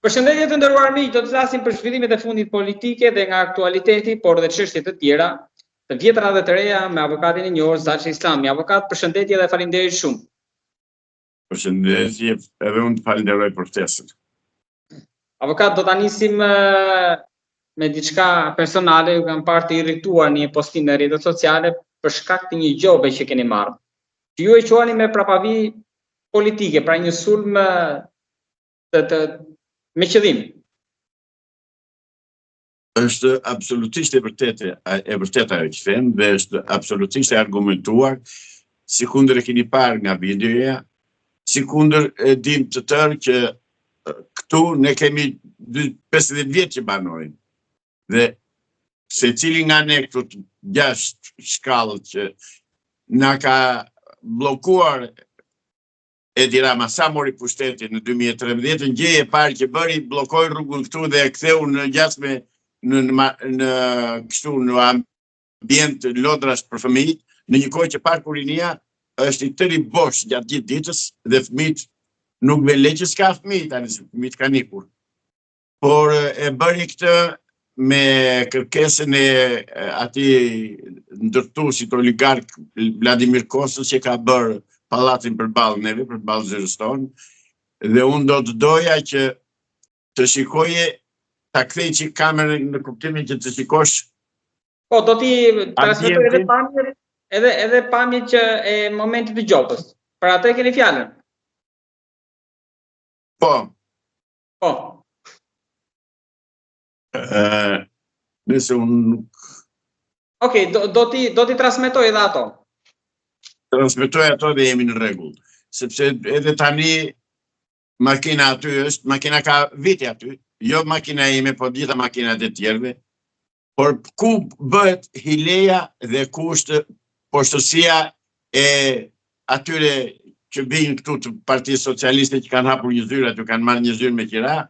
Përshëndetje të nderuar miq, do të flasim për zhvillimet e fundit politike dhe nga aktualiteti, por dhe çështje të tjera, të vjetra dhe të reja me avokatin e njohur Zaç Islami. Avokat, përshëndetje dhe faleminderit shumë. Përshëndetje, edhe unë të falenderoj për ftesën. Avokat, do ta nisim me diçka personale, ju kam parë të irrituar një postim në rrjetet sociale për shkak të një gjobe që keni marrë. Që ju e quani me prapavi politike, pra një sulm me qëllim. Është absolutisht e vërtetë ajo që them dhe është absolutisht e argumentuar, sikundër e keni parë nga videoja, sikundër e dim të tërë që këtu ne kemi 50 vjet që banojmë. Dhe secili nga ne këtu të 6 shkallët që na ka bllokuar Edi Rama sa mori pushtetin në 2013, gjëja e parë që bëri, bllokoi rrugën këtu dhe e ktheu në gjasme në kështu në ambient lodrash për fëmijët, në një kohë që parkurinia është i tëri bosh gjatë gjithë ditës dhe fëmijët nuk vele që s'ka fëmijë tani, fëmijët kanë ikur. Por e bëri këtë me kërkesën e atij ndërtuesit oligark Vladimir Kosës që ka bërë pallatin përballë neve, përballë zyrës tonë, dhe unë do të doja që të shikoje, ta kthej që kamerën në kuptimin që të shikosh. Po, do t'i transmetoj edhe pamjet, edhe pamjet që e momentit të gjopës. Për atë keni fjalën. Po. Po. Nëse unë nuk... Okej, do t'i transmetoj edhe ato. Transmetoj ato dhe jemi në rregull. Sepse edhe tani makina aty është, makina ka vite aty, jo makina ime, po gjitha makinat e tjerëve, por ku bëhet hileja dhe ku është poshtësia e atyre që vinë këtu të Partisë Socialiste që kanë hapur një zyrë, aty kanë marrë një zyrë me qira,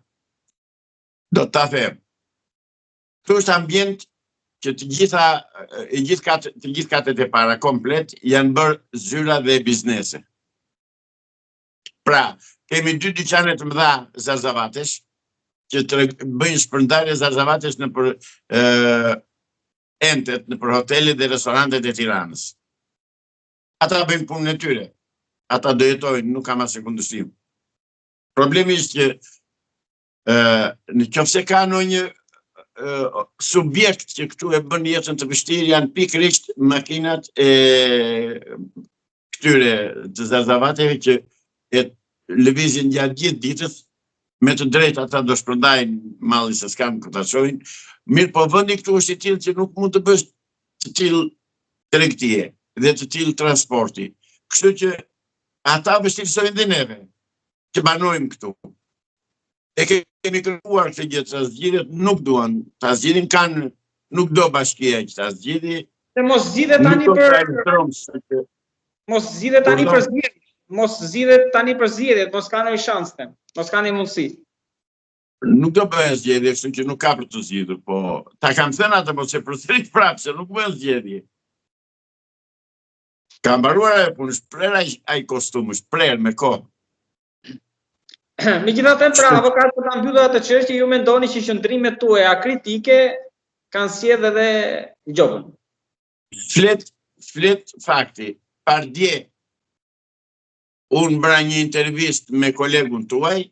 do ta them. Këtu është ambient që të gjithë katet e para komplet janë bërë zyra dhe biznese. Pra, kemi 2 dyqane të mëdha zarzavatesh, që të bëjnë shpërndarje zarzavatesh në për entet, në për hotelet dhe restorantet e Tiranës. Ata bëjnë punën e tyre. Ata do jetojnë, nuk kam asnjë kundërshtim. Problemi është që në qoftë se ka ndonjë subjekt që këtu e bën jetën të vështirë janë pikërisht makinat e këtyre të zarzavateve që e lëvizin gjatë gjithë ditës, me të drejtë ata do shpërndajnë mallin se s'kan ku ta çojnë. Mirë, po vendi këtu është i tillë që nuk mund të bësh të tillë tregtie dhe të tillë transporti. Kështu që ata vështirësojnë dhe neve që banojmë këtu. E kemi kërkuar këtë gjë, të zgjidhet nuk duan, ta zgjidhin kanë, nuk do bashkia që ta zgjidhi. Se mos zgjidhet tani për zgjedhjet, mos ka ndonjë shans, mos ka ndonjë mundësi. Nuk do bëhen zgjedhje, kështu që nuk ka për të zgjidhur, po ta kam thënë atë, po se përsërit prapë se nuk bëhen zgjedhje. Ka mbaruar ajo punë, shpreh ai kostum, shpreh me kohë. Megjithatë, pra avokat për ta mbyllur atë çështje, ju mendoni që qëndrimet tuaja kritike kanë sjellë edhe gjobën. Flet fakti, pardje unë bëra një intervistë me kolegun tuaj,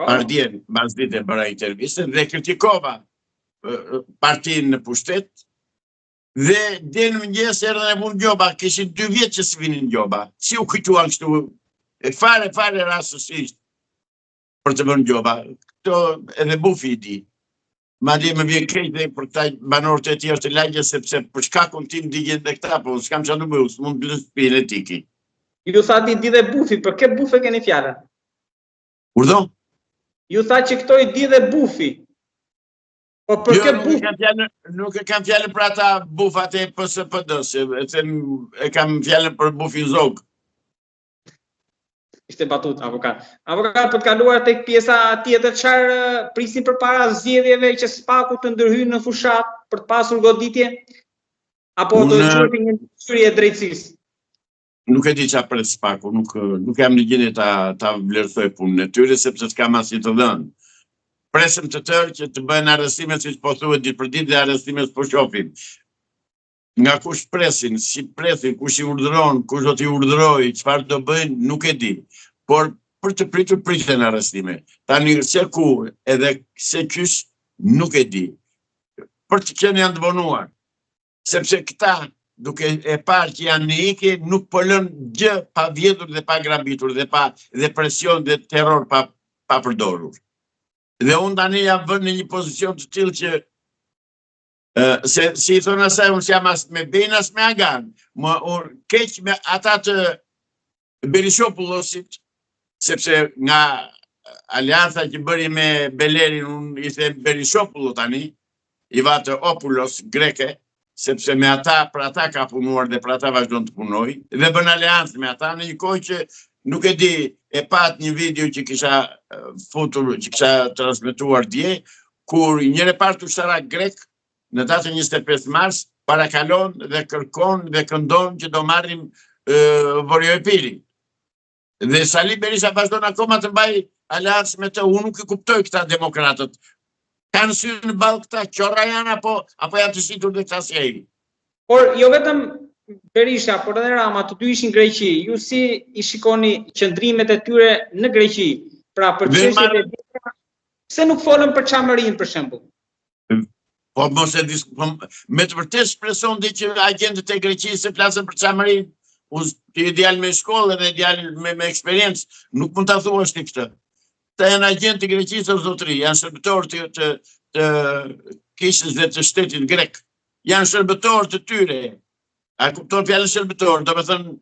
pardje mbas dite bëra intervistën dhe kritikova partinë në pushtet dhe deri në mëngjes erdhën e punë gjoba, kishin 2 vjet që s'vinin gjoba. Si u kujtuan kështu? Fare rastësisht për të bërë gjoba. Këto edhe bufi i di. Madje më vjen keq dhe për këta banorët e tjerë të lagjes sepse për shkakun tim digjen dhe këta, po s'kam çfarë të bëj, s'mund të lësh pinë etiki. Ju tha ti di dhe bufi, për kë bufe keni fjalën? Urdhon? Ju tha që këto i di dhe bufi. Po për kë bufi? Nuk e kam fjalën për ata bufat e PSD-s, e kam fjalën për bufin zog. Ishte batut, avokat. Avokat, për të kaluar tek pjesa tjetër, çfarë prisin përpara zgjedhjeve që SPAK-u të ndërhyjë në fushat për të pasur goditje? Apo do të quhet një ndërhyrje e drejtësisë? Nuk e di çfarë pret SPAK-u, nuk jam në gjendje ta vlerësoj punën e tyre sepse s'kam asnjë të dhënë. Presim të tërë që të bëhen arrestime, si po thuhet ditë për ditë, dhe arrestime s'po shohim. Nga kush presin, si presin, kush i urdhëron, kush do t'i urdhërojë, çfarë do bëjnë, nuk e di. Por për të pritur priten arrestime. Tani se ku edhe se kysh nuk e di. Për të qenë janë të vonuar. Sepse këta, duke e parë që janë në ikje, nuk po lënë gjë pa vjedhur dhe pa grabitur dhe presion dhe terror pa përdorur. Dhe unë tani jam vënë në një pozicion të tillë që se si i thonë asaj, unë jam as me Ben as me Agan, keq me ata të Berishopullosit, sepse nga alianca që bëri me Belerin, unë i them Berishopullo tani, i vatë Opulos greke, sepse me ata, për ata ka punuar dhe për ata vazhdon të punoj, dhe bën aliancë me ata në një kohë që nuk e di, e pat një video që kisha futur, që kisha transmetuar dje, kur një reparti ushtarak grek në datën 25 mars parakalon dhe kërkon dhe këndon që do marrim Vorjoepirin. Dhe Sali Berisha vazhdon akoma të mbaj aliancë me të, unë nuk i kuptoj këta demokratët. Kanë sy në ballë këta, qorra janë apo janë të shitur dhe këta sjeri. Por jo vetëm Berisha, por edhe Rama, të dy ishin në Greqi. Ju si i shikoni qëndrimet e tyre në Greqi? Pra për çështjet e tjera, pse nuk folën për Çamërin për shembull? Po mos e me të vërtetë shpreson dhe që agentët e Greqisë se flasën për Çamërin. Unë të ideal me shkollë dhe ideal me eksperiencë, nuk mund të thuash ti këtë. Ta janë agentë të Greqisë o zotëri, janë shërbëtorë të kishës dhe të shtetit grek. Janë shërbëtorë të tyre. A kupton fjalën shërbëtorë, do me thënë,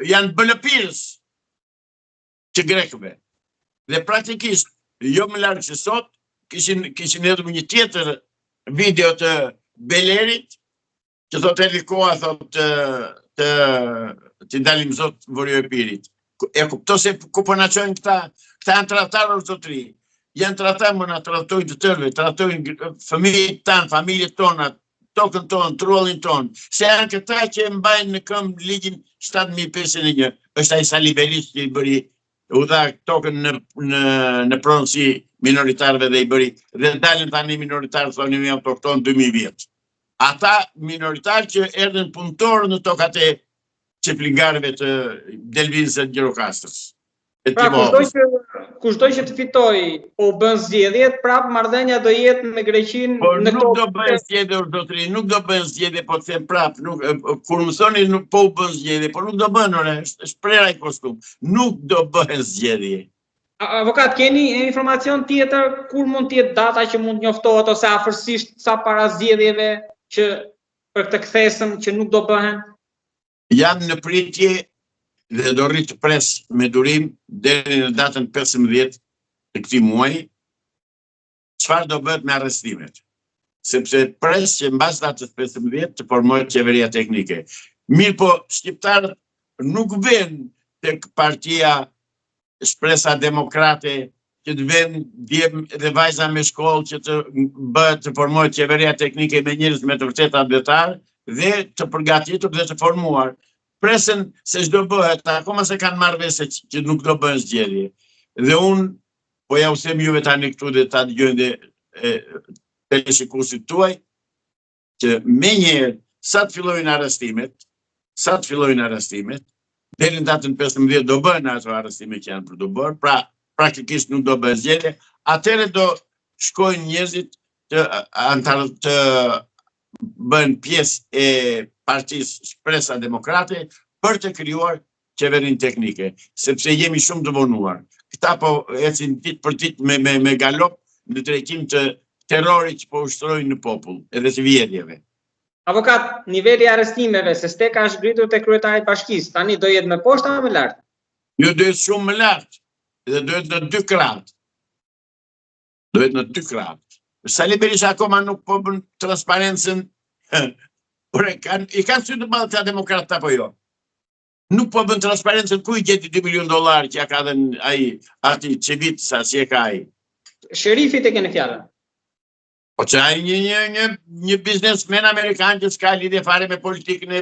janë bëlëpirës të grekëve. Dhe praktikisht, jo më larg se sot, kishin edhe një tjetër video të Belerit, që thot e likoa, thot të ndalim zot Vorjoepirit. E kupto se ku po na çojnë këta janë tradhtarë o zotëri. Janë tradhtarë, më na tradhtojnë të tërve, tradhtojnë fëmijët tanë, familjet tona, tokën tonë, trullin tonë. Se janë këta që e mbajnë në këmbë ligjin 7051. Është ai Sali Berisha që i bëri u dha tokën në pronësi minoritarëve dhe i bëri, dhe dalën tani minoritarë, thonë mi autoktonë 2000 vjetë. Ata minoritarë që erdhen punëtorë në tokat e qeplingarëve të Delvinës e Gjirokastrës. Pra, kushtoj që të fitoj, po bën zgjedhjet, prap marrëdhënia do jetë me Greqinë. Po nuk do bën zgjedhje, zotëri, nuk do bën zgjedhje, po të them prap, kur më thoni nuk po u bën zgjedhje, po nuk do bën, është prera i kostum. Nuk do bën zgjedhje. Avokat, keni informacion tjetër kur mund të jetë data që mund njoftohet ose afërsisht sa para zgjedhjeve që për këtë kthesën që nuk do bëhen? Jam në pritje dhe do rrit të pres me durim deri në datën 15 të këtij muaji, çfarë do bëhet me arrestimet. Sepse pres që mbas datës 15 të formohet qeveria teknike. Mirë po, shqiptarët nuk vjen tek partia Shpresa Demokrate, që të vjen djem dhe vajza me shkollë që të formohet qeveria teknike me njerëz me të vërtetë abdetar dhe të përgatitur dhe të formuar. Presen se çdo bëhet, akoma se kanë marrë vesh që nuk do bëhen zgjedhje. Dhe unë po ja u them juve tani këtu dhe ta dëgjojnë dhe teleshikuesit tuaj që menjëherë sa të fillojnë arrestimet, deri në datën 15 do bëhen ato arrestime që janë për të bërë, pra praktikisht nuk do bëhen zgjedhje, atëherë do shkojnë njerëzit të bëhen pjesë e partisë Shpresa Demokrate për të krijuar qeverinë teknike, sepse jemi shumë të vonuar. Këta po ecin ditë për ditë me galop në drejtim të terrorit që po ushtrojnë në popull, edhe të vjedhjeve. Avokat, niveli arrestimeve, se steka është ngritur te kryetari i bashkisë, tani do jetë më poshtë apo më lart? Jo, do jetë shumë më lart, dhe do jetë në 2 krahët. Do jetë në 2 krahët. Sali Berisha akoma nuk po bën transparencën, por i kanë sy të ballë këta demokratë apo jo. Nuk po bën transparencën ku i gjeti $2 milion që ja ka dhënë ai ati Çevit sa si e ka ai. Sherifit e keni fjalën. Po që ai një biznesmen amerikan që s'ka lidhje fare me politikën e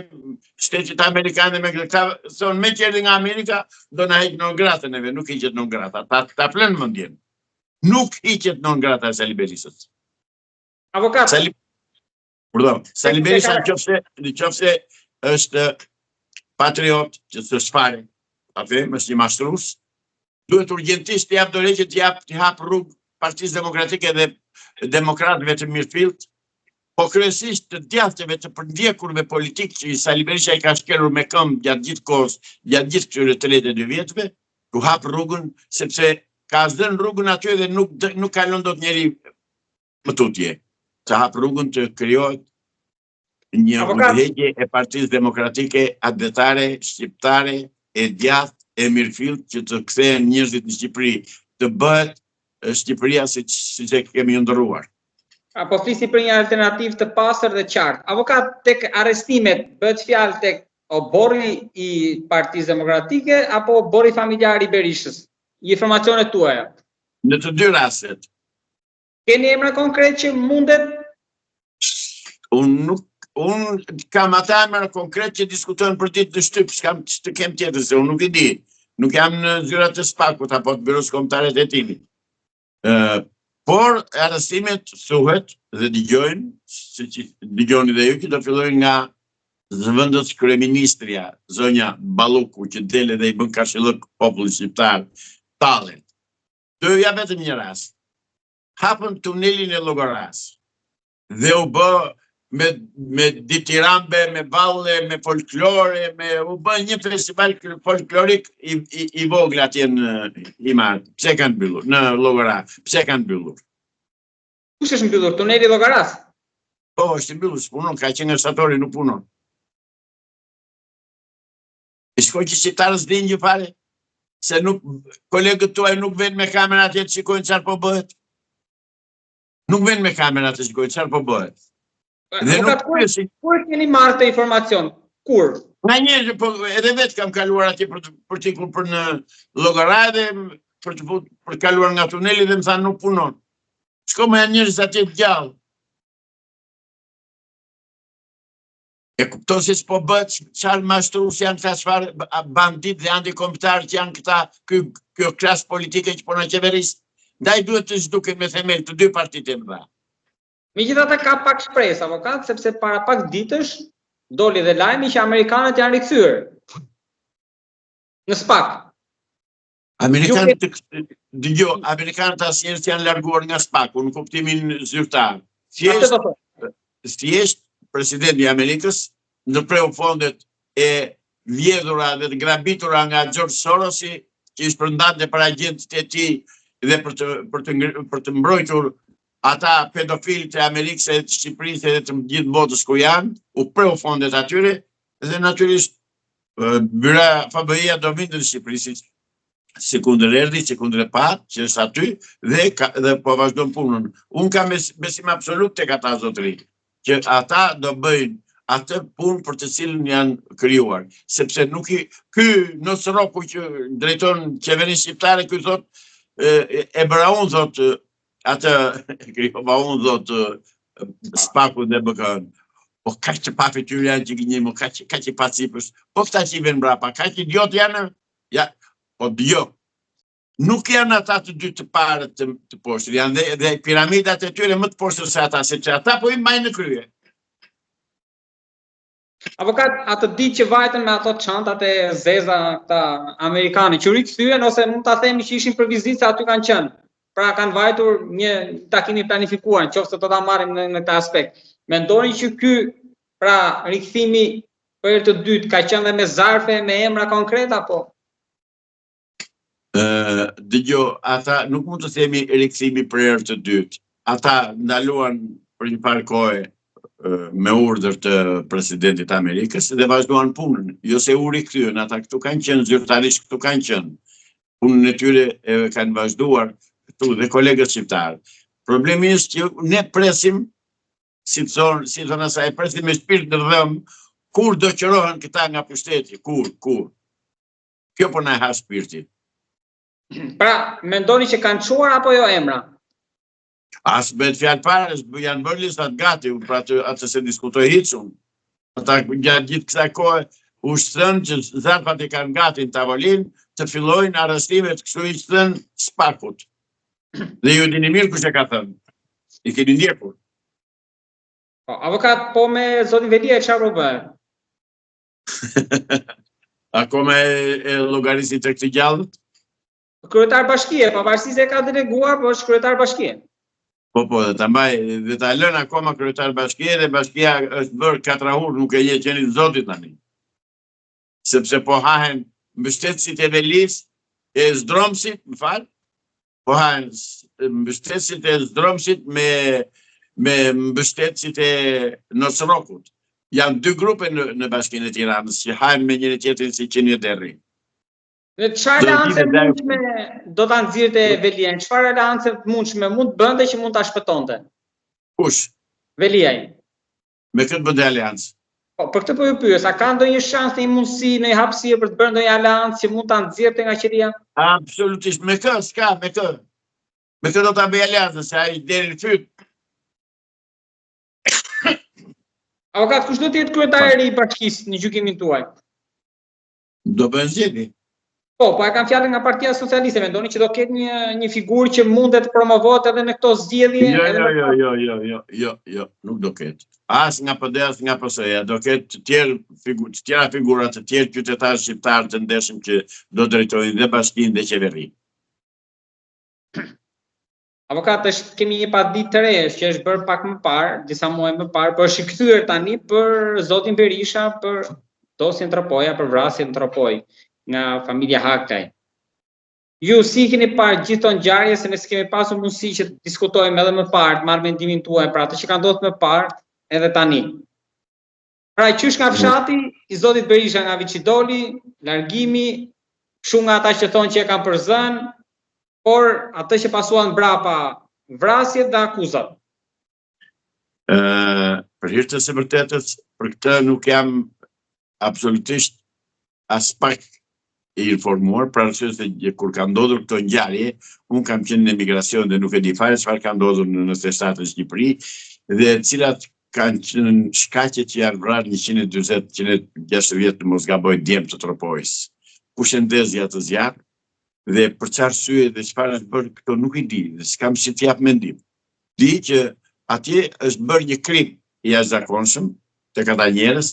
shtetit amerikan dhe me këta, thonë me që erdhi nga Amerika, do na heq non grata neve, nuk i gjet non grata, ta flën mendjen. nuk hiqet non grata e Sali Berishës. Avokat. Sali Berisha nëse është patriot, që së shfare, është një mashtrues, duhet urgjentisht të jap dorë që të hap rrugë Partisë Demokratike dhe demokratëve të mirëfillt, po kryesisht të djathtëve të përndjekurve politikë që Sali Berisha i ka shkelur me këmbë gjatë gjithë kohës, gjatë gjithë këtyre 32 vjetëve, ku hap rrugën, sepse ka zënë rrugën aty dhe nuk kalon dot njeri më tutje. Të hap rrugën të krijohet një udhëheqje e Partisë Demokratike advetare, shqiptare, e djathtë, e mirëfillt, që të kthehen njerëzit në Shqipëri, të bëhet Shqipëria siç e kemi ndërruar. Apo flisi për një alternativë të pastër dhe qartë. Avokat, tek arrestimet bëhet fjalë tek oborri i Partisë Demokratike apo oborri familjar i Berishës? Informacionet tuaja. Në të dy rastet. Keni emra konkret që mundet? Unë kam ata emra konkret që diskutojnë për ditë në shtyp, s'kam të kem tjetër, se unë nuk i di. Nuk jam në zyrat e Spakut apo të byrës kombëtare të hetimit. Por arrestimet thuhet dhe dëgjojnë, siç dëgjoni dhe ju, që do fillojnë nga zëvendës kryeministrja, zonja Balluku, që del dhe i bën kashillëk popullit shqiptar, tallet. Do ja vetëm një rast. Hapën tunelin e Llogaras dhe u bë me ditirambe, me valle, me folklore, u bë një festival folklorik i vogël atje në Imar. Pse kanë mbyllur në Llogara? Pse kanë mbyllur? Kush është mbyllur? Tuneli i Llogaras? Po, është mbyllur, s'punon, ka qenë shtatori, nuk punon. E shkoj që shqiptarës dinë gjë fare, se kolegët tuaj nuk vjen me kamera atje të shikojnë çfarë po bëhet. Nuk vjen me kamera të shikojnë çfarë po bëhet. Dhe kur keni marrë të informacion? Kur? Nga njerëz, po edhe vetë kam kaluar atje për t'ikur për në Llogara dhe për kaluar nga tuneli dhe më thanë nuk punon. Shko me njerëz atje të gjallë. E kupton se s'po bëhet çfarë mashtrues janë këta, çfarë bandit dhe antikombëtar që janë këta, kjo klasë politike që po na qeverisë. Ndaj duhet të zhduken me themel të dy partitë e mëdha. Megjithatë ka pak shpresë, avokat, sepse para pak ditësh doli dhe lajmi që amerikanët janë rikthyer në SPAK. Amerikanët asnjëherë janë larguar nga SPAK-u në kuptimin zyrtar. Thjesht presidenti i Amerikës ndërpreu fondet e vjedhura dhe të grabitura nga George Sorosi, që i shpërndante për agjentët e tij dhe për të mbrojtur ata pedofilët e Amerikës e të Shqipërisë dhe të gjithë botës ku janë, u preu fondet atyre dhe natyrisht byra FBI-ja do vinte në Shqipëri, si kundër erdhi, si kundër e pat, që është aty dhe po vazhdon punën. Unë kam besim absolut tek ata zotëri, që ata do bëjnë atë punë për të cilën janë krijuar, sepse nuk ky Nosroku që drejton qeverinë shqiptare, ky thot e bëra unë, thot atë krijova unë, thot SPAK-u dhe BK-n. Po kaq të pafytyrë janë që gënjejmë, kaq i pacipës. Po këta që i vjen mbrapa, kaq idiot janë. Ja, po jo. Nuk janë ata të dy të parët të poshtër, janë dhe piramidat e tyre më të poshtër se ata, sepse ata po i mbajnë në krye. Avokat, atë ditë që vajtën me ato çantat e zeza këta amerikanë, që rikthyen ose mund ta themi që ishin për vizitë, aty kanë qenë. Pra kanë vajtur një takim i planifikuar, nëse do ta marrim në këtë aspekt. Mendoni që ky, pra rikthimi për herë të dytë ka qenë dhe me zarfe, me emra konkret apo? Dëgjoj, ata nuk mund të themi rikthimi për herë të dytë. Ata ndaluan për një farë kohe me urdhër të presidentit Amerikës dhe vazhduan punën. Jo se u rikthyen, ata këtu kanë qenë, zyrtarisht këtu kanë qenë. Punën e tyre e kanë vazhduar këtu dhe kolegët shqiptarë. Problemi është që ne presim, si thonë asaj, presim me shpirt të dhëm, kur do qërohen këta nga pushteti, kur. Kjo po na ha shpirtin. Pra, mendoni që kanë çuar apo jo emra? As bëhet fjalë fare, janë bërë listat gati, pra atë se diskutoj hiç unë. Ata gjatë gjithë kësaj kohe u shtrën që zarfat i kanë gati në tavolinë të fillojnë arrestimet kështu i shtrën SPAK-ut. Dhe ju dini mirë kush e ka thënë. I keni ndjekur. Po, avokat, po me zotin Velia e çfarë po bëhet? Akoma e llogarisin tek të gjallët? Kryetar bashkie, pavarësisht se ka deleguar, po është kryetar bashkie. Po, dhe ta mbaj, dhe ta lën akoma kryetar bashkie dhe bashkia është bërë katrahur, nuk e je qenit zotit tani. Sepse po hahen mbështetësit e Velis, e Zdromsit, më fal, po hahen mbështetësit e Zdromsit me mbështetësit e Nosrokut. Janë dy grupe në Bashkinë e Tiranës që hahen me njëri tjetrin si qenie derri. Në çfarë aleance mundshme do ta nxirrte Veliaj? Çfarë aleance mundshme mund bënte që mund ta shpëtonte? Kush? Veliaj. Me këtë bënte aleancë. Po, për këtë po ju pyes, a ka ndonjë shans, ndonjë mundësi, ndonjë hapësirë për të bërë ndonjë aleancë që mund ta nxjerrte nga qeveria? Absolutisht, me kë s'ka, me kë. Me kë do ta bëj aleancën, se ai deri në fyt. Avokat, kush do të jetë kryetari i bashkisë në gjykimin tuaj? Do bën zgjedhje. Po e kam fjalën nga Partia Socialiste, mendoni që do ketë një figurë që mundet të promovohet edhe në këto zgjedhje? Jo, nuk do ketë. As nga PD, as nga PS-ja, do ketë të tjera figura, të tjerë qytetarë shqiptarë të ndershëm që do drejtojnë dhe bashkinë dhe qeverinë. Avokat, kemi një paditë të re që është bërë pak më parë, disa muaj më parë, por është i kthyer tani për zotin Berisha, për dosjen Tropoja, për vrasjen Tropoj nga familja Haktaj. Ju si keni parë gjithë këto ngjarje, se ne s'kemi pasur mundësi që të diskutojmë edhe më parë, të marrë mendimin tuaj për atë që ka ndodhur më parë edhe tani. Pra, qysh nga fshati i zotit Berisha nga Viçidoli, largimi, shumë nga ata që thonë që e kanë përzënë, por atë që pasuan brapa vrasjet dhe akuzat. Për hir të së vërtetës, për këtë nuk jam absolutisht as pak i informuar, pra arsye se kur ka ndodhur këto ngjarje, unë kam qenë në emigracion dhe nuk e di fare çfarë ka ndodhur në 97 në Shqipëri dhe cilat kanë qenë shkaqet që janë vrarë 140-160 vjet në mos gaboj djem të Tropojës. Kush e ndezi atë zjarr? Dhe për çfarë arsye dhe çfarë është bërë këto nuk i di, dhe s'kam si të jap mendim. Di që atje është bërë një krim i jashtëzakonshëm tek ata njerëz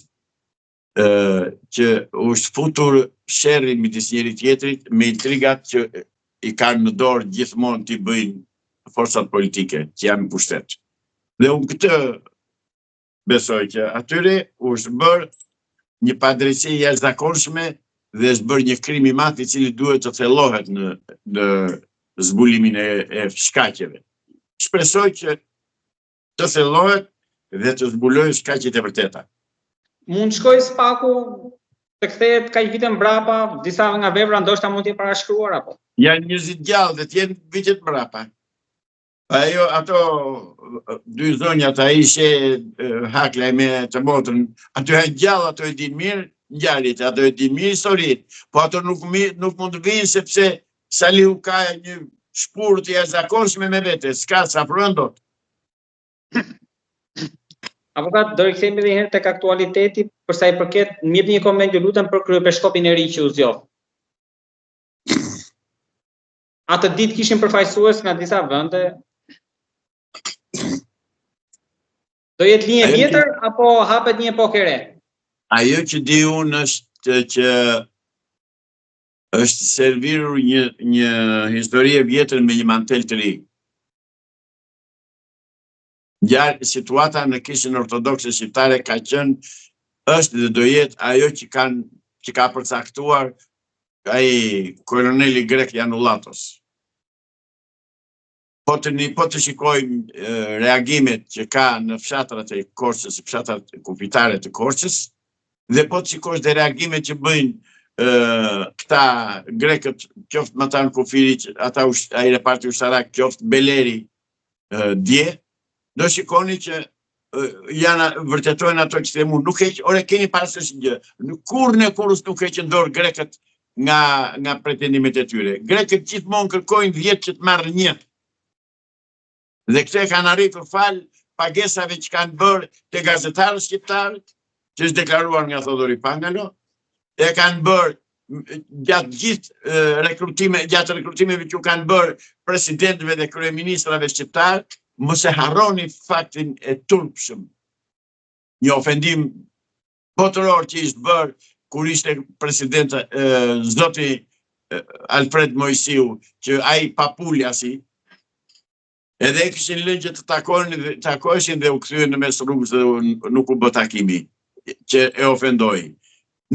që është futur sherrri midis njëri tjetrit me intrigat që i kanë në dorë gjithmonë t'i bëjnë forcat politike që janë në pushtet. Dhe unë këtë besoj që atyre është bërë një padrejtësi jashtëzakonshme dhe është bërë një krim i madh i cili duhet të thellohet në zbulimin e shkaqeve. Shpresoj që të thellohet dhe të zbulojë shkaqet e vërteta. Mund shkoj spaku të kthehet kaq vite mbrapa, disa nga vepra ndoshta mund të jenë parashkruar apo? Janë njerëzit gjallë dhe të jenë vitet mbrapa. Ato dy zonjat, ai ishe Haklaj me të motrën, ato janë gjallë, ato e din mirë ngjarjet, ato e din mirë historitë, po ato nuk mund të vinë sepse Salihu ka një shpurë të jashtëzakonshme me vete, s'ka sa pron dot. Avokat, do rikthehemi edhe një herë tek aktualiteti, për sa i përket, më jepni një koment ju lutem për kryepeshkopin e ri që u zgjodh. Atë ditë kishin përfaqësues nga disa vende. Do jetë linjë vjetër apo hapet një epokë e re? Ajo që di unë është që është servirur një histori e vjetër me një mantel të ri. Situata në Kishën Ortodokse Shqiptare ka qenë, është dhe do jetë ajo që ka përcaktuar ai koloneli grek Janulatos. Po të shikojmë reagimet që ka në fshatrat e Korçës, fshatrat kufitare të Korçës, dhe po të shikosh dhe reagimet që bëjnë këta grekët, qoftë Matan Kufiri, ai reparti ushtarak, qoftë Beleri dje, do shikoni që vërtetojnë ato që themu, nuk heq, ore keni parasysh gjë, kurrë në kurrës nuk heqën dorë grekët nga pretendimet e tyre. Grekët gjithmonë kërkojnë 10 që të marrë 1. Dhe këte kanë arritur fal pagesave që kanë bërë të gazetarët shqiptarët, që është deklaruar nga Thodori Pangalo, e kanë bërë gjatë gjatë rekrutimeve që kanë bërë presidentëve dhe kryeministrave shqiptar, mos e harroni faktin e turpshëm. Një ofendim botëror që ishte bërë kur ishte president zoti Alfred Mojsiu, që ai papuljasi, edhe e kishin lënë që të takoheshin dhe u kthyen në mes rrugës dhe nuk u bë takimi që e ofendoi.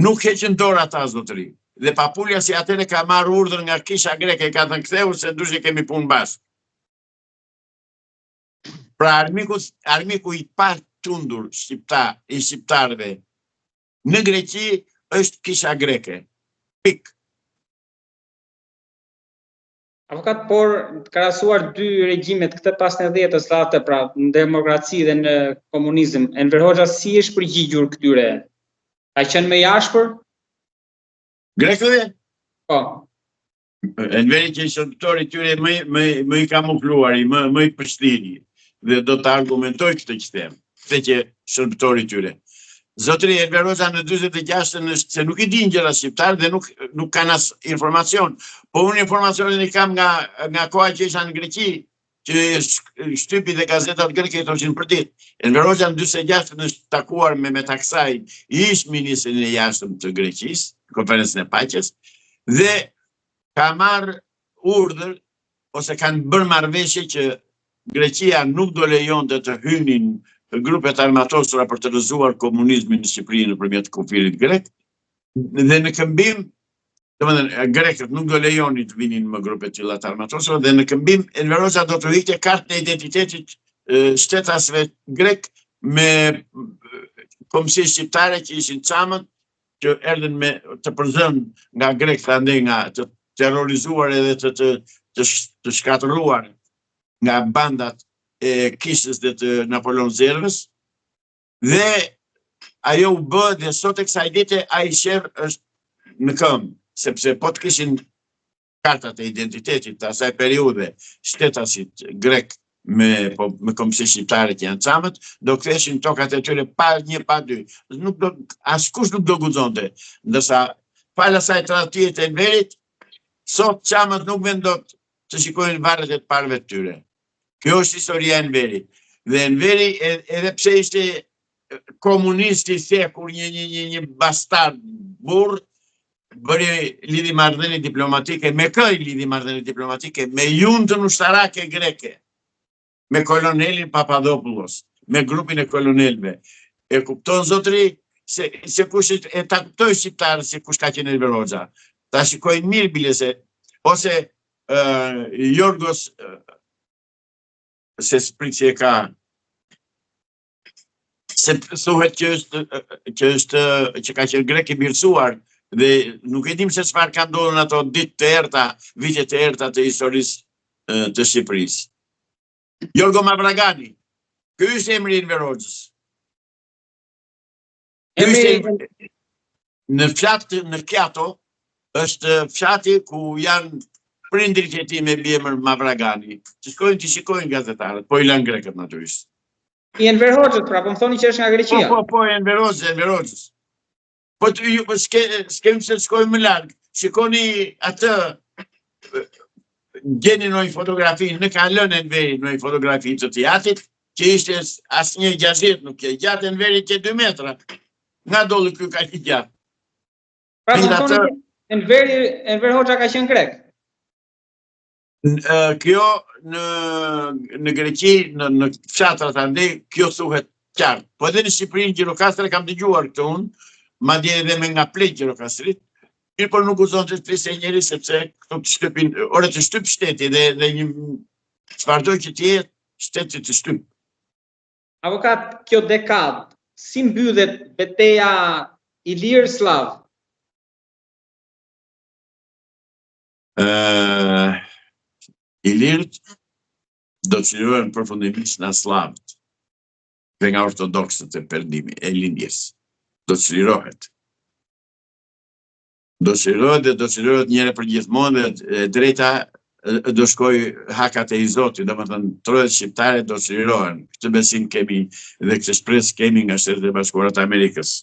Nuk heqën dorë ata zotëri. Dhe papuljasi atëre ka marrë urdhër nga kisha greke, ka thënë ktheu se ndyshë kemi punë bashkë. Pra armiku i patundur i shqiptarëve në Greqi është kisha greke. Pik. Avokat, por krahasuar dy regjimet këtë pas 90-s latë, pra në demokraci dhe në komunizëm, Enver Hoxha si është përgjigjur këtyre? Ka qenë më i ashpër? Grekëve? Po. Enveri që shërbëtori tyre më i kamufluari, më i përshtirë, dhe do të argumentoj këtë që them, këtë që shërbëtori tyre. Zotëri Enver Hoxha në 46-ën është se nuk i din gjëra shqiptar dhe nuk kanë as informacion. Po unë informacionin i kam nga koha që isha në Greqi, që shtypi dhe gazetat greke i thoshin për ditë. Enver Hoxha në 46-ën është takuar me Metaksaj, ish ministrin e jashtëm të Greqisë, konferencën e paqes, dhe ka marrë urdhër ose kanë bërë marrëveshje që Greqia nuk do lejonte të hynin grupet armatosura për të rrëzuar komunizmin në Shqipëri nëpërmjet kufirit grek, dhe në këmbim, domethënë grekët nuk do lejonin të vinin më grupe të tilla të armatosura, dhe në këmbim Enver Hoxha do të rriqte kartën e identitetit shtetasve grek me komsi shqiptare që ishin çamët, që erdhen me të përzën nga grek, andaj nga të terrorizuar edhe të shkatëruar nga bandat e kishës dhe të Napoleon Zervës, dhe ajo u bë dhe sot e kësaj dite ai sherr është në këmbë, sepse po të kishin kartat e identitetit të asaj periudhe shtetasit grek me komsi shqiptare që janë çamët, do ktheshin tokat e tyre pa një pa dy. Askush nuk do guxonte, ndërsa fal asaj tradhtie të Enverit, sot çamët nuk vendot të shikojnë varret e të parëve të tyre. Kjo është historia e Enverit. Dhe Enveri, edhe pse ishte komunist i thekur, një bastard burr, bëri lidhje marrëdhënie diplomatike me me juntën ushtarake greke, me kolonelin Papadopoulos, me grupin e kolonelëve. E kupton zotëri se kush e ta kuptoi shqiptarët se kush ka qenë Enver Hoxha. Ta shikojnë mirë bile se ose Jorgos se sprit që e ka, se thuhet që ka qenë grek i birësuar, dhe nuk e dim se çfarë ka ndodhur në ato ditë të errta, vite të errta të historisë të Shqipërisë. Jorgo Mavragani, ky është emri i Enver Hoxhës. Në fshat në Kjato është fshati ku janë prindrit e tij me emër Mavragani. Që shkojnë të shikojnë gazetarët, po i lën grekët natyrisht. I Enver Hoxhës, pra, po më thoni që është nga Greqia. Po, Enver Hoxhës. Po s'kemi se shkojmë më larg. Shikoni atë, gjeni një fotografi, në kanë lënë Enveri një fotografi të teatrit, që ishte asnjë gjazet nuk e gjatë, Enveri që 2 metra. Nga dolli ky ka një gjatë. Pra, po më thoni që Enver Hoxha ka qenë grek. Kjo në Greqi, në fshatrat andej, kjo thuhet qartë. Po edhe në Shqipëri, në Gjirokastër kam dëgjuar këtë unë, madje edhe me nga plejt Gjirokastrit, por nuk guzon të flisë njëri sepse këto të shtypin, ore të shtyp shteti dhe një çfarëdo që të jetë shteti të shtyp. Avokat, kjo dekadë, si mbyllet betejë Ilir-Slav? Ilirët do të çlirohen përfundimisht nga slavët dhe nga ortodoksët e perëndimit, e lindjes. Do të çlirohet. Do çlirohet njëherë për gjithmonë dhe drejta do shkoj hakat e Zotit, domethënë trojet shqiptare do çlirohen. Këtë besim kemi dhe këtë shpresë kemi nga Shtetet e Bashkuara të Amerikës.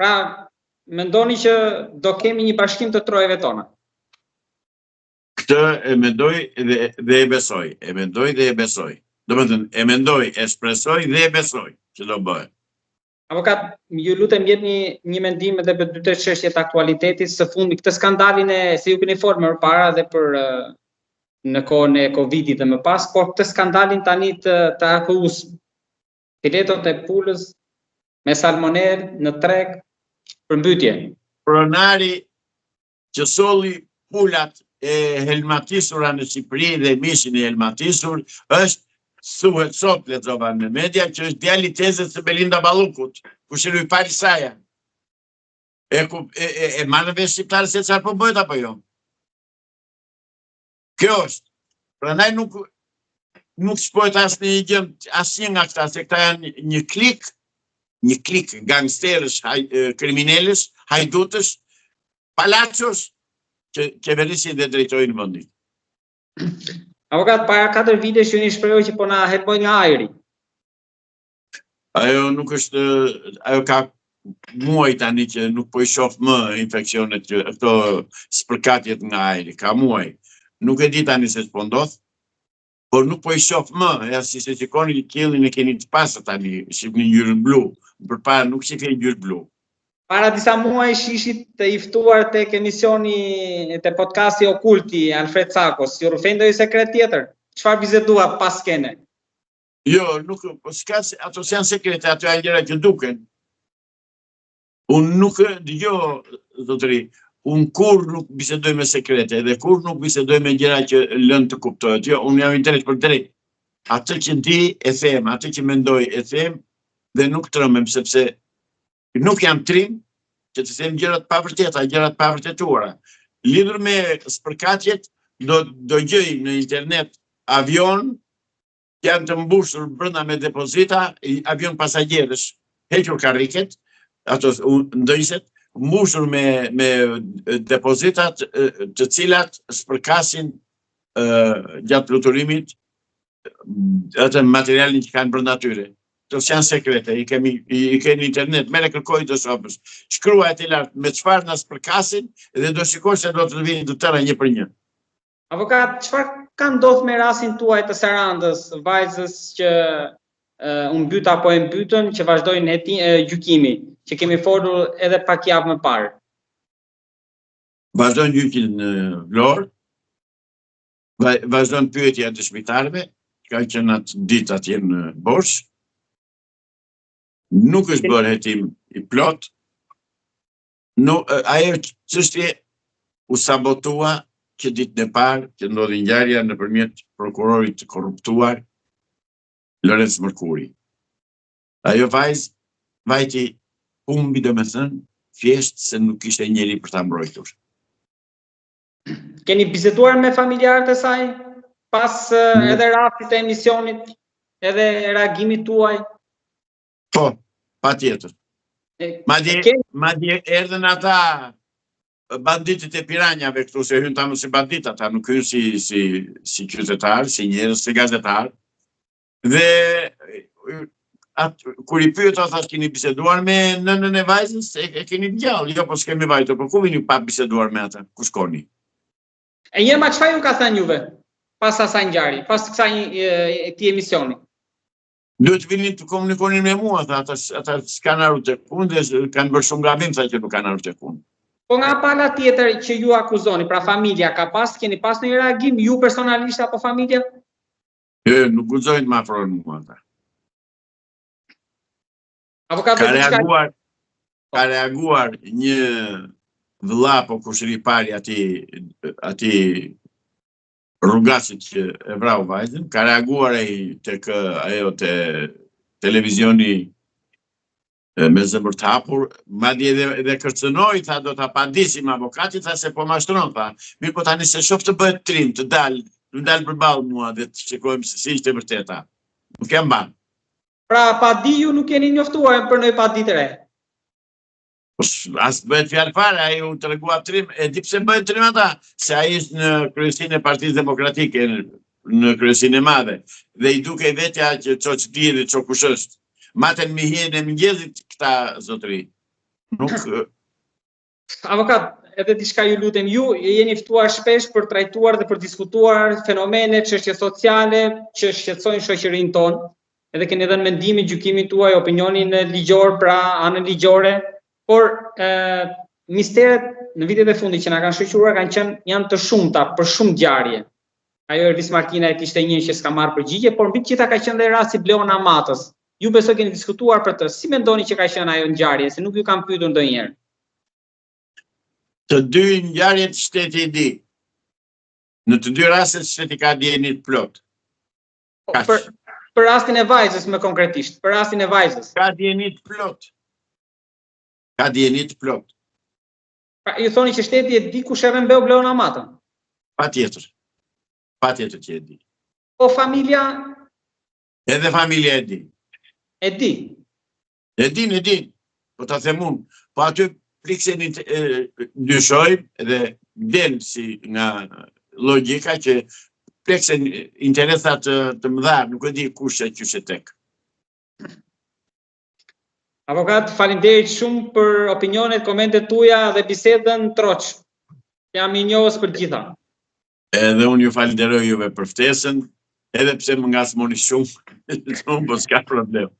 Pra, mendoni që do kemi një bashkim të trojeve tona? Këtë e mendoj dhe e besoj. E mendoj dhe e besoj. Do më thënë, e mendoj, e shpresoj dhe e besoj që do bëhet. Avokat, ju lutem jepni një mendim edhe për 2-3 çështje të aktualitetit së fundi, këtë skandalin se ju keni folur më parë dhe për në kohën e Covidit dhe më pas, por këtë skandalin tani të AKU-s, filetot e pulës me salmonellë në treg, përmbytje. Pronari që solli pulat e helmatisura në Shqipëri dhe mishin e helmatisur është thuhet sot lexova në media që është djali i tezës së Belinda Ballukut, kush i pari saja. E marrë vesh shqiptarë se çfarë po bëhet apo jo? Kjo është. Prandaj nuk shpohet asnjë gjë, asnjë nga këta, se këta janë një klik gangsterësh, kriminalësh, hajdutësh, palacos që qeverisin dhe drejtojnë vendin. Avokat, para 4 vitesh ju një shprehje që po na helmoj nga ajri. Ajo nuk është, ajo ka muaj tani që nuk po i shoh më infeksionet, këto spërkatjet nga ajri, ka muaj. Nuk e di tani se ç'po ndodh, por nuk po i shoh më, ja si se shikoni qiellin e keni të pasur tani, shihni ngjyrën blu, përpara nuk shihni ngjyrë blu. Para disa muaj ishit të i ftuar tek emisioni te podcasti Okulti Alfred Sakos. Ju rrëfej ndonjë sekret tjetër? Çfarë bisedua pas skene? Jo, nuk, po s'ka, ato janë sekrete, ato janë gjëra që duken. Unë nuk dëgjoj, zotëri, unë kur nuk bisedoj me sekrete dhe kur nuk bisedoj me gjëra që lënë të kuptohet. Jo, unë jam interes për drejt. Atë që di e them, atë që mendoj e them dhe nuk trëmem sepse nuk jam trim që të them gjërat pavërteta, gjërat pavërtetuara. Lidhur me spërkatjet, do gjej në internet avion janë të mbushur brenda me depozita, avion pasagjerësh, hequr karriket, ato ndëjset, mbushur me depozitat të cilat spërkasin gjatë fluturimit atë materialin që kanë brenda tyre. Të janë sekrete, i keni internet, mere kërkoj të shopës. Shkruaj të lartë me çfarë na spërkasin dhe do shikoj se do të vinë të tëra një për një. Avokat, çfarë ka ndodhur me rastin tuaj të Sarandës, vajzës që u mbyt apo e mbytën, që vazhdojnë gjykimi, që kemi folur edhe pak javë më parë? Vazhdojnë gjykin në Vlorë, vazhdojnë pyetja e dëshmitarëve, ka qenë atë ditë atje në Bosh. Nuk është bërë hetim i plot. Ajo çështje u sabotua që ditën e parë që ndodhi ngjarja nëpërmjet prokurorit të korruptuar Lorenz Mërkuri. Ajo vajti humbi, domethënë, thjesht se nuk kishte njeri për ta mbrojtur. Keni biseduar me familjarët e saj pas edhe rastit të emisionit, edhe reagimit tuaj? Po, patjetër. Madje erdhën ata banditit e piranjave këtu, se hyn tamë si bandit, ata nuk hyn si qytetar, si njerëz, si gazetar. Dhe kur i pyeta thash keni biseduar me nënën e vajzës, e keni gjallë, jo po s'kemi vajtur, po ku vini pa biseduar me ata, ku shkoni? E njëma çfarë ju ka thënë juve pas asaj ngjarje, pas këtij emisioni? Duhet vinin të komunikonin me mua, ata s'kanë ardhur tek unë dhe kanë bërë shumë gabim sa që nuk kanë ardhur tek unë. Po nga pala tjetër që ju akuzoni, pra familja, keni pas një reagim, ju personalisht apo familja? Jo, nuk guxojnë të më afrojnë mua ata. Ka reaguar një vëlla po kushëri pari ati rrugasit që e vrau vajzën, ka reaguar tek ajo te televizioni me zemër të hapur, madje edhe kërcënoi, tha do ta padisim avokatit, tha se po mashtron, tha. Mirë, po tani se shoh të bëhet trim, të dal përballë mua dhe të shikojmë se si ishte vërteta. Nuk e mban. Pra padi ju nuk jeni njoftuar për një padi të re? As bëhet fjalë fare, ai u tregua trim, e di pse bëhet trim ata, se ai është në kryesinë e Partisë Demokratike, në kryesinë e madhe, dhe i duke vetja që çoç di dhe çokush është. Maten mi hien e mëngjesit këta zotëri. Avokat, edhe diçka ju lutem, ju jeni ftuar shpesh për trajtuar dhe për diskutuar fenomene, çështje sociale që shqetësojnë shoqërinë tonë. Edhe keni dhënë mendimin, gjykimin tuaj, opinionin ligjor, pra anën ligjore, por misteret në vitet e fundit që na kanë shoqëruar janë të shumta për shumë ngjarje. Ajo Ervis Markina kishte një që s'ka marrë përgjigje, por mbi të gjitha ka qenë dhe rasti Bleona Matës. Ju besoj keni diskutuar për të. Si mendoni që ka qenë ajo ngjarje, se nuk ju kam pyetur ndonjëherë? Të dy ngjarjet shteti i di. Në të dy rastet shteti ka dienit plot. Për rastin e vajzës më konkretisht, për rastin e vajzës. Ka dienit plot. Ka dienit plot. Pra, ju thoni që shteti e di kush e rrembeu Bleona Matën? Patjetër. Patjetër që e di. Po familja? Edhe familja e di. E di. E din. Po ta them unë. Po aty pliksen dyshojmë dhe del si nga logjika që pleksen interesat të mëdha, nuk e di kush e qyshe tek. Avokat, faleminderit shumë për opinionet, komentet tuaja dhe bisedën troç. Jam i njohës për gjitha. Edhe unë ju falenderoj juve për ftesën, edhe pse më ngasmoni shumë, po s'ka problem.